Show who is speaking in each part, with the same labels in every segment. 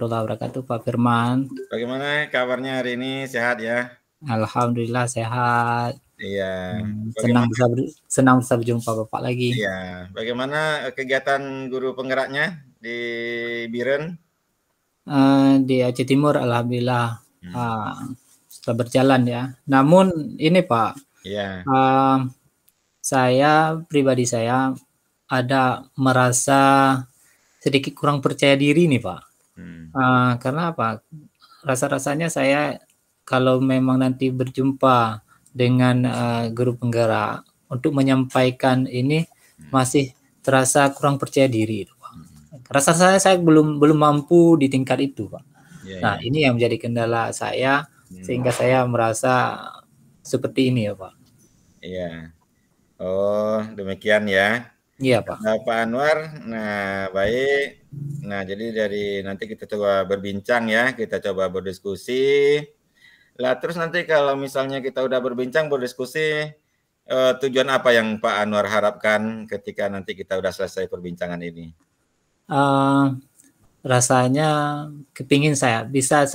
Speaker 1: Warahmatullahi wabarakatuh, Pak Firman.
Speaker 2: Bagaimana kabarnya hari ini? Sehat ya?
Speaker 1: Alhamdulillah sehat.
Speaker 2: Iya.
Speaker 1: Senang
Speaker 2: Bagaimana?
Speaker 1: bisa berjumpa Bapak lagi.
Speaker 2: Iya. Bagaimana kegiatan guru penggeraknya di Biren?
Speaker 1: Di Aceh Timur, alhamdulillah
Speaker 2: Hmm.
Speaker 1: sudah berjalan ya. Namun ini Pak,
Speaker 2: Iya.
Speaker 1: uh, saya pribadi saya ada merasa sedikit kurang percaya diri nih Pak.
Speaker 2: Hmm.
Speaker 1: Karena apa? Rasa-rasanya saya kalau memang nanti berjumpa dengan guru penggerak untuk menyampaikan ini masih terasa kurang percaya diri, Pak. Rasa saya belum mampu di tingkat itu, Pak.
Speaker 2: Iya,
Speaker 1: Nah,
Speaker 2: iya.
Speaker 1: ini yang menjadi kendala saya sehingga saya merasa seperti ini ya, Pak.
Speaker 2: Iya. Oh, demikian ya.
Speaker 1: Iya, Pak.
Speaker 2: Pak Anwar, nah baik. Nah, jadi dari nanti kita coba berbincang ya, kita coba berdiskusi. Lah terus nanti kalau misalnya kita udah berbincang, berdiskusi, tujuan apa yang Pak Anwar harapkan ketika nanti kita udah selesai perbincangan ini?
Speaker 1: Rasanya kepingin saya bisa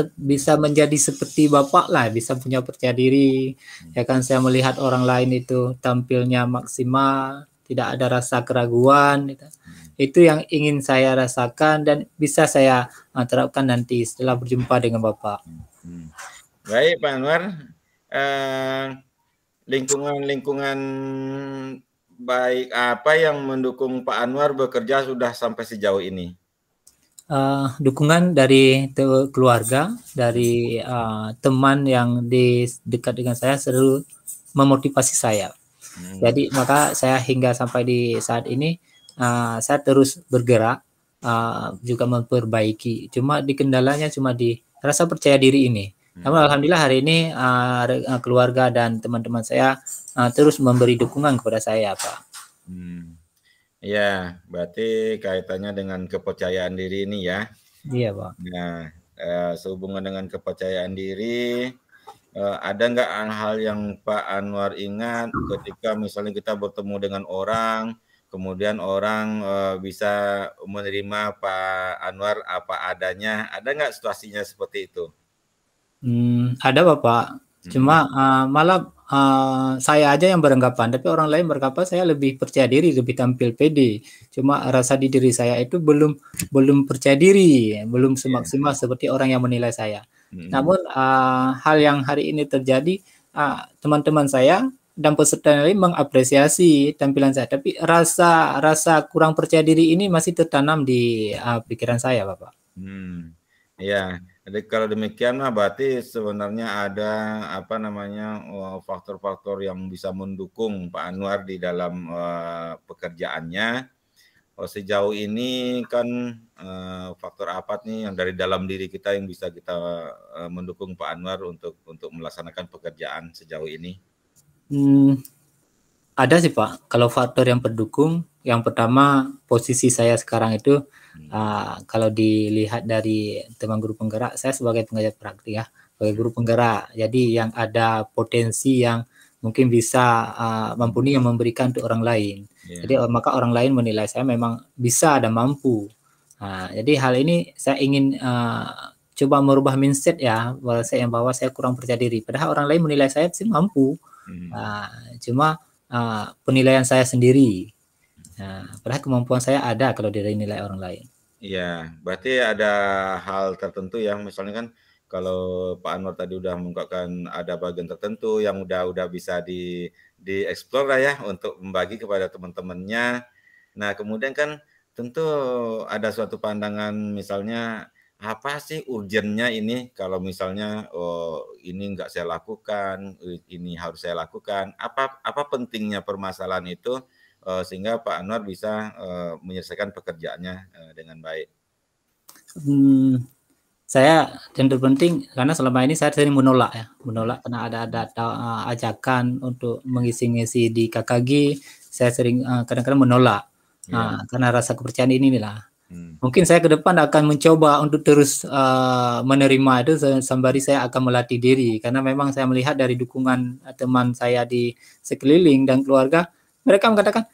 Speaker 1: menjadi seperti Bapak lah, bisa punya percaya diri. Ya kan, saya melihat orang lain itu tampilnya maksimal, tidak ada rasa keraguan gitu. Itu yang ingin saya rasakan dan bisa saya terapkan nanti setelah berjumpa dengan Bapak.
Speaker 2: Baik Pak Anwar, lingkungan baik apa yang mendukung Pak Anwar bekerja sudah sampai sejauh ini?
Speaker 1: Dukungan dari keluarga, dari teman yang dekat dengan saya selalu memotivasi saya. Jadi maka saya hingga sampai di saat ini saya terus bergerak, juga memperbaiki. Cuma kendalanya cuma di rasa percaya diri ini. Namun alhamdulillah hari ini keluarga dan teman-teman saya terus memberi dukungan kepada saya, Pak.
Speaker 2: Ya, berarti kaitannya dengan kepercayaan diri ini ya.
Speaker 1: Iya, Pak.
Speaker 2: Nah, sehubungan dengan kepercayaan diri, ada nggak hal yang Pak Anwar ingat ketika misalnya kita bertemu dengan orang, kemudian orang bisa menerima Pak Anwar apa adanya, ada nggak situasinya seperti itu?
Speaker 1: Ada Bapak, cuma malah saya aja yang beranggapan, tapi orang lain beranggapan saya lebih percaya diri, lebih tampil pede. Cuma rasa di diri saya itu belum percaya diri, belum semaksimal seperti orang yang menilai saya. Namun hal yang hari ini terjadi, teman-teman saya dan peserta lain mengapresiasi tampilan saya, tapi rasa kurang percaya diri ini masih tertanam di pikiran saya, Bapak.
Speaker 2: Ya, jadi kalau demikian berarti sebenarnya ada faktor-faktor yang bisa mendukung Pak Anwar di dalam pekerjaannya. Sejauh ini kan faktor apa nih yang dari dalam diri kita yang bisa kita mendukung Pak Anwar untuk melaksanakan pekerjaan sejauh ini?
Speaker 1: Ada sih Pak, kalau faktor yang pendukung, yang pertama posisi saya sekarang itu, kalau dilihat dari teman guru penggerak, saya sebagai pengajar praktik ya, sebagai guru penggerak, jadi yang ada potensi yang mungkin bisa mumpuni yang memberikan untuk orang lain. Jadi maka orang lain menilai saya memang bisa dan mampu. Jadi hal ini saya ingin coba merubah mindset ya, bahwa saya kurang percaya diri, padahal orang lain menilai saya sih mampu. Cuma penilaian saya sendiri. Padahal kemampuan saya ada kalau dinilai orang lain.
Speaker 2: Iya, berarti ada hal tertentu yang misalnya kan kalau Pak Anwar tadi udah mengungkapkan ada bagian tertentu yang udah bisa dieksplor lah ya untuk membagi kepada teman-temannya. Nah, kemudian kan tentu ada suatu pandangan misalnya apa sih urgennya ini kalau misalnya ini nggak saya lakukan, ini harus saya lakukan. Apa pentingnya permasalahan itu sehingga Pak Anwar bisa menyelesaikan pekerjaannya dengan baik?
Speaker 1: Saya yang terpenting karena selama ini saya sering menolak karena ada ajakan untuk mengisi-ngisi di KKG, saya sering kadang-kadang menolak karena rasa kepercayaan inilah. Mungkin saya ke depan akan mencoba untuk terus menerima itu sembari saya akan melatih diri, karena memang saya melihat dari dukungan teman saya di sekeliling dan keluarga, mereka mengatakan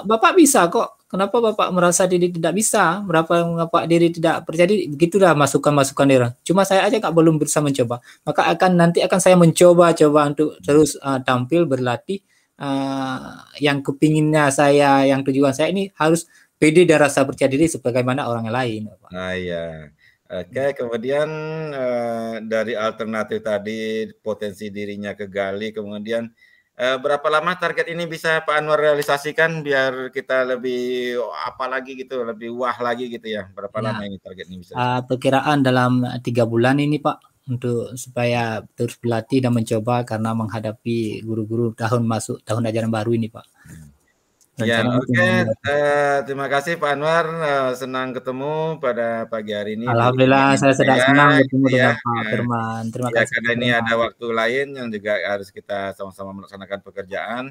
Speaker 1: Bapak bisa kok, kenapa Bapak merasa diri tidak bisa? Mengapa diri tidak percaya diri? Begitulah masukan-masukan dia. Cuma saya aja belum bisa mencoba. Maka nanti akan saya mencoba untuk terus tampil berlatih. Yang kepinginnya saya, yang tujuan saya ini harus pede dan rasa percaya diri sebagaimana orang lain, Bapak.
Speaker 2: Nah, ya. Oke, kemudian dari alternatif tadi potensi dirinya kegali, kemudian berapa lama target ini bisa Pak Anwar realisasikan biar kita lebih apa lagi gitu, lebih wah lagi gitu ya? Berapa
Speaker 1: Ya,
Speaker 2: lama ini target ini bisa?
Speaker 1: perkiraan dalam 3 bulan ini Pak, untuk supaya terus berlatih dan mencoba karena menghadapi guru-guru masuk tahun ajaran baru ini Pak.
Speaker 2: Ya,
Speaker 1: Rencananya
Speaker 2: oke. Terima kasih Pak Anwar. Senang ketemu pada pagi hari ini di
Speaker 1: Alhamdulillah saya sudah
Speaker 2: saya,
Speaker 1: senang bertemu
Speaker 2: gitu ya.
Speaker 1: dengan Pak Firman. Terima
Speaker 2: Ya,
Speaker 1: kasih
Speaker 2: karena
Speaker 1: Pak
Speaker 2: ini ada
Speaker 1: Firman.
Speaker 2: waktu lain yang juga harus kita sama-sama melaksanakan pekerjaan.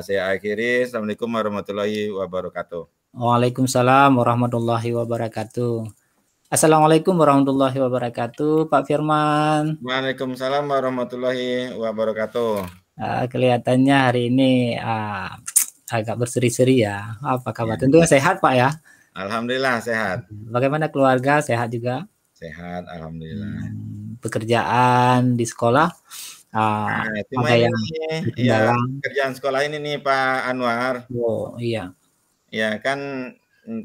Speaker 2: Saya akhiri. Assalamualaikum warahmatullahi wabarakatuh.
Speaker 1: Waalaikumsalam warahmatullahi wabarakatuh. Assalamualaikum warahmatullahi wabarakatuh, Pak Firman.
Speaker 2: Waalaikumsalam warahmatullahi wabarakatuh.
Speaker 1: Kelihatannya hari ini agak berseri-seri ya. Apa kabar?
Speaker 2: Ya.
Speaker 1: Tentunya sehat Pak ya.
Speaker 2: Alhamdulillah sehat.
Speaker 1: Bagaimana keluarga? Sehat juga?
Speaker 2: Sehat, alhamdulillah.
Speaker 1: Pekerjaan di sekolah
Speaker 2: Cuma
Speaker 1: ada
Speaker 2: ini
Speaker 1: yang
Speaker 2: nih, ya
Speaker 1: kendala?
Speaker 2: kerjaan sekolah ini nih Pak Anwar.
Speaker 1: Oh iya,
Speaker 2: Ya kan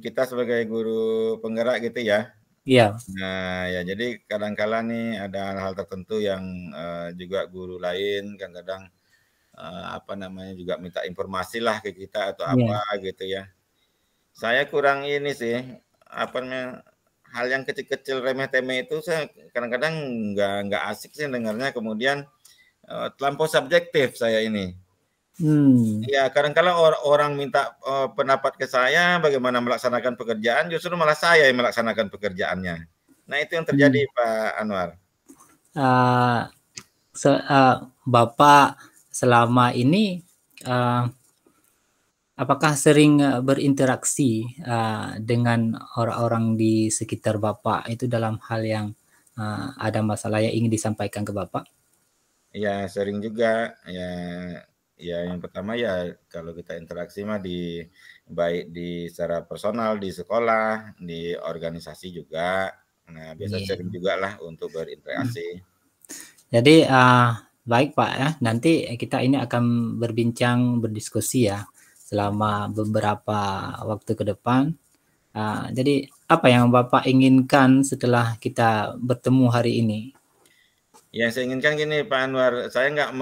Speaker 2: kita sebagai guru penggerak gitu ya.
Speaker 1: iya.
Speaker 2: Nah ya jadi kadang-kala nih ada hal-hal tertentu yang juga guru lain kadang-kadang apa namanya juga minta informasi lah ke kita atau
Speaker 1: Iya.
Speaker 2: apa gitu ya. Saya kurang ini sih apa namanya hal yang kecil-kecil remeh-temeh itu saya kadang-kadang nggak asik sih dengarnya kemudian terlampau subjektif saya ini. Ya, kadang-kala orang minta pendapat ke saya bagaimana melaksanakan pekerjaan, justru malah saya yang melaksanakan pekerjaannya. Nah, itu yang terjadi, Pak Anwar.
Speaker 1: Uh, Bapak selama ini apakah sering berinteraksi dengan orang-orang di sekitar Bapak itu dalam hal yang ada masalah yang ingin disampaikan ke Bapak?
Speaker 2: Ya, sering juga. Ya yang pertama ya kalau kita interaksi mah baik di secara personal, di sekolah, di organisasi juga. Nah, biasa sering juga lah untuk berinteraksi.
Speaker 1: Jadi baik Pak ya, nanti kita ini akan berdiskusi ya selama beberapa waktu ke depan. Jadi apa yang Bapak inginkan setelah kita bertemu hari ini?
Speaker 2: Yang saya inginkan gini Pak Anwar, saya nggak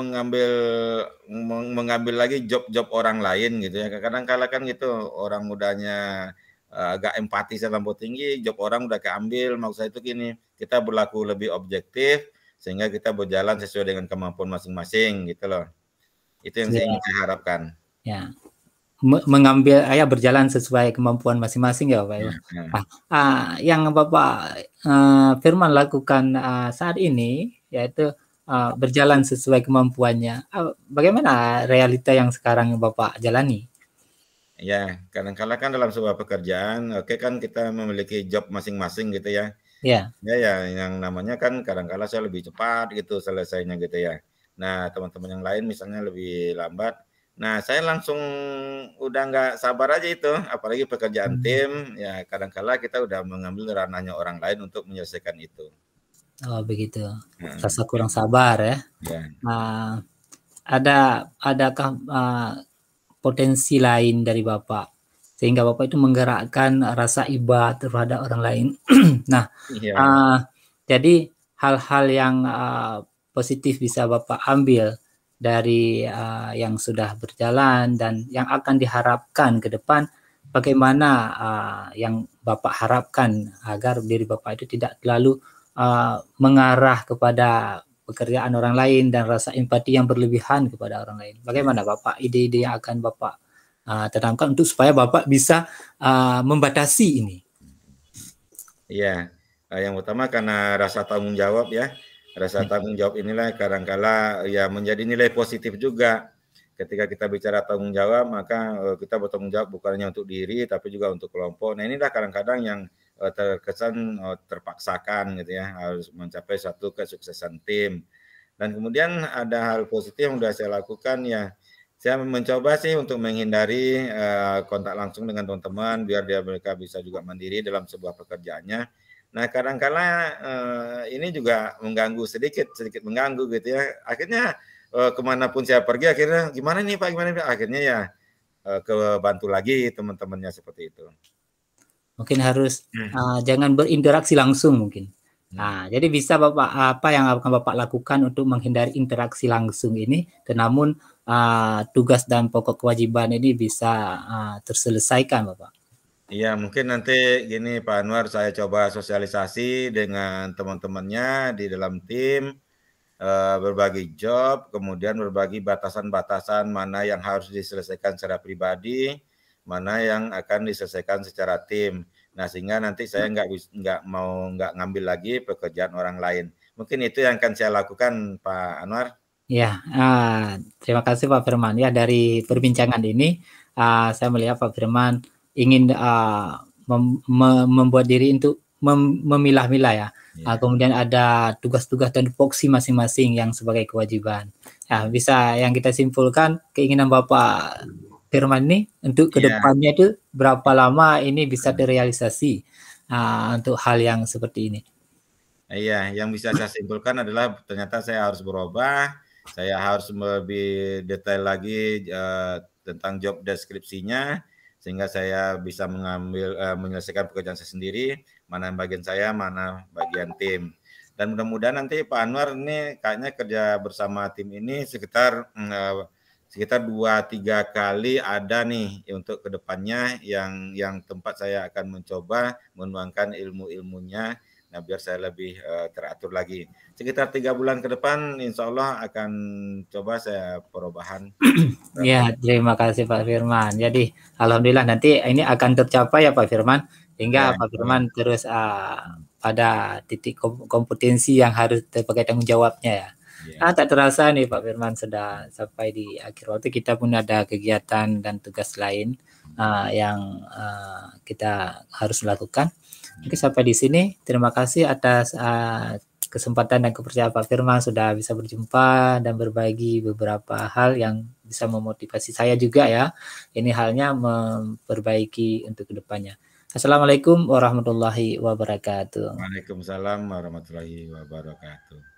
Speaker 2: mengambil lagi job-job orang lain gitu ya. Kadang-kala kan gitu orang mudanya agak empati terlampau tinggi, job orang udah keambil. Maksud saya itu gini, kita berlaku lebih objektif sehingga kita berjalan sesuai dengan kemampuan masing-masing gitu loh. Itu yang ingin saya harapkan.
Speaker 1: Ya, berjalan sesuai kemampuan masing-masing ya Pak. Yang Bapak Firman lakukan saat ini yaitu berjalan sesuai kemampuannya. Bagaimana realita yang sekarang Bapak jalani?
Speaker 2: Ya, kadang-kala kan dalam sebuah pekerjaan, oke kan kita memiliki job masing-masing gitu ya.
Speaker 1: Ya.
Speaker 2: Ya, yang namanya kan kadang-kala saya lebih cepat gitu selesainya gitu ya. Nah, teman-teman yang lain misalnya lebih lambat. Nah, saya langsung udah nggak sabar aja itu, apalagi pekerjaan tim, ya kadang-kala kita udah mengambil ranahnya orang lain untuk menyelesaikan itu.
Speaker 1: Oh begitu, rasa kurang sabar ya. Adakah potensi lain dari Bapak sehingga Bapak itu menggerakkan rasa iba terhadap orang lain? Nah, jadi hal-hal yang positif bisa Bapak ambil dari yang sudah berjalan dan yang akan diharapkan ke depan, bagaimana yang Bapak harapkan agar diri Bapak itu tidak terlalu mengarah kepada pekerjaan orang lain dan rasa empati yang berlebihan kepada orang lain. Bagaimana Bapak ide-ide yang akan Bapak tanamkan untuk supaya Bapak bisa membatasi ini?
Speaker 2: Iya, yang utama karena rasa tanggung jawab ya. Rasa tanggung jawab inilah kadang-kala ya menjadi nilai positif juga. Ketika kita bicara tanggung jawab, maka kita bertanggung jawab bukan hanya untuk diri, tapi juga untuk kelompok. Nah inilah kadang-kadang yang terkesan terpaksakan gitu ya, harus mencapai satu kesuksesan tim. Dan kemudian ada hal positif yang sudah saya lakukan ya, saya mencoba sih untuk menghindari kontak langsung dengan teman-teman biar mereka bisa juga mandiri dalam sebuah pekerjaannya. Nah, kadang-kala ini juga mengganggu sedikit mengganggu gitu ya. Akhirnya kemanapun saya pergi, akhirnya gimana nih Pak, gimana nih Pak? Akhirnya ya kebantu lagi teman-temannya seperti itu.
Speaker 1: Mungkin harus jangan berinteraksi langsung mungkin. Nah, jadi bisa Bapak apa yang akan Bapak lakukan untuk menghindari interaksi langsung ini, dan namun tugas dan pokok kewajiban ini bisa terselesaikan Bapak.
Speaker 2: Iya, mungkin nanti gini Pak Anwar, saya coba sosialisasi dengan teman-temannya di dalam tim, berbagi job, kemudian berbagi batasan-batasan mana yang harus diselesaikan secara pribadi, mana yang akan diselesaikan secara tim. Nah, sehingga nanti saya nggak ngambil lagi pekerjaan orang lain. Mungkin itu yang akan saya lakukan, Pak Anwar.
Speaker 1: Ya, terima kasih Pak Firman. Ya, dari perbincangan ini saya melihat Pak Firman ingin membuat diri untuk memilah-milah ya. Kemudian ada tugas-tugas dan tupoksi masing-masing yang sebagai kewajiban. Ya, bisa yang kita simpulkan keinginan Bapak Firman ini untuk kedepannya itu berapa lama ini bisa terrealisasi untuk hal yang seperti ini.
Speaker 2: Iya, yang bisa saya simpulkan adalah ternyata saya harus berubah, saya harus lebih detail lagi tentang job deskripsinya, sehingga saya bisa menyelesaikan pekerjaan saya sendiri, mana bagian saya, mana bagian tim. Dan mudah-mudahan nanti Pak Anwar ini kayaknya kerja bersama tim ini sekitar 2-3 kali ada nih untuk kedepannya yang tempat saya akan mencoba menuangkan ilmu-ilmunya. Nah, biar saya lebih teratur lagi. Sekitar 3 bulan ke depan, insya Allah akan coba saya perubahan.
Speaker 1: Ya, terima kasih Pak Firman. Jadi, alhamdulillah nanti ini akan tercapai ya Pak Firman, hingga Pak Firman terus pada titik kompetensi yang harus sebagai tanggung jawabnya ya. Tak terasa nih Pak Firman sudah sampai di akhir waktu, kita pun ada kegiatan dan tugas lain yang kita harus lakukan. Oke, sampai di sini. Terima kasih atas kesempatan dan kepercayaan Pak Firman sudah bisa berjumpa dan berbagi beberapa hal yang bisa memotivasi saya juga ya. Ini halnya memperbaiki untuk kedepannya. Assalamualaikum warahmatullahi wabarakatuh.
Speaker 2: Waalaikumsalam warahmatullahi wabarakatuh.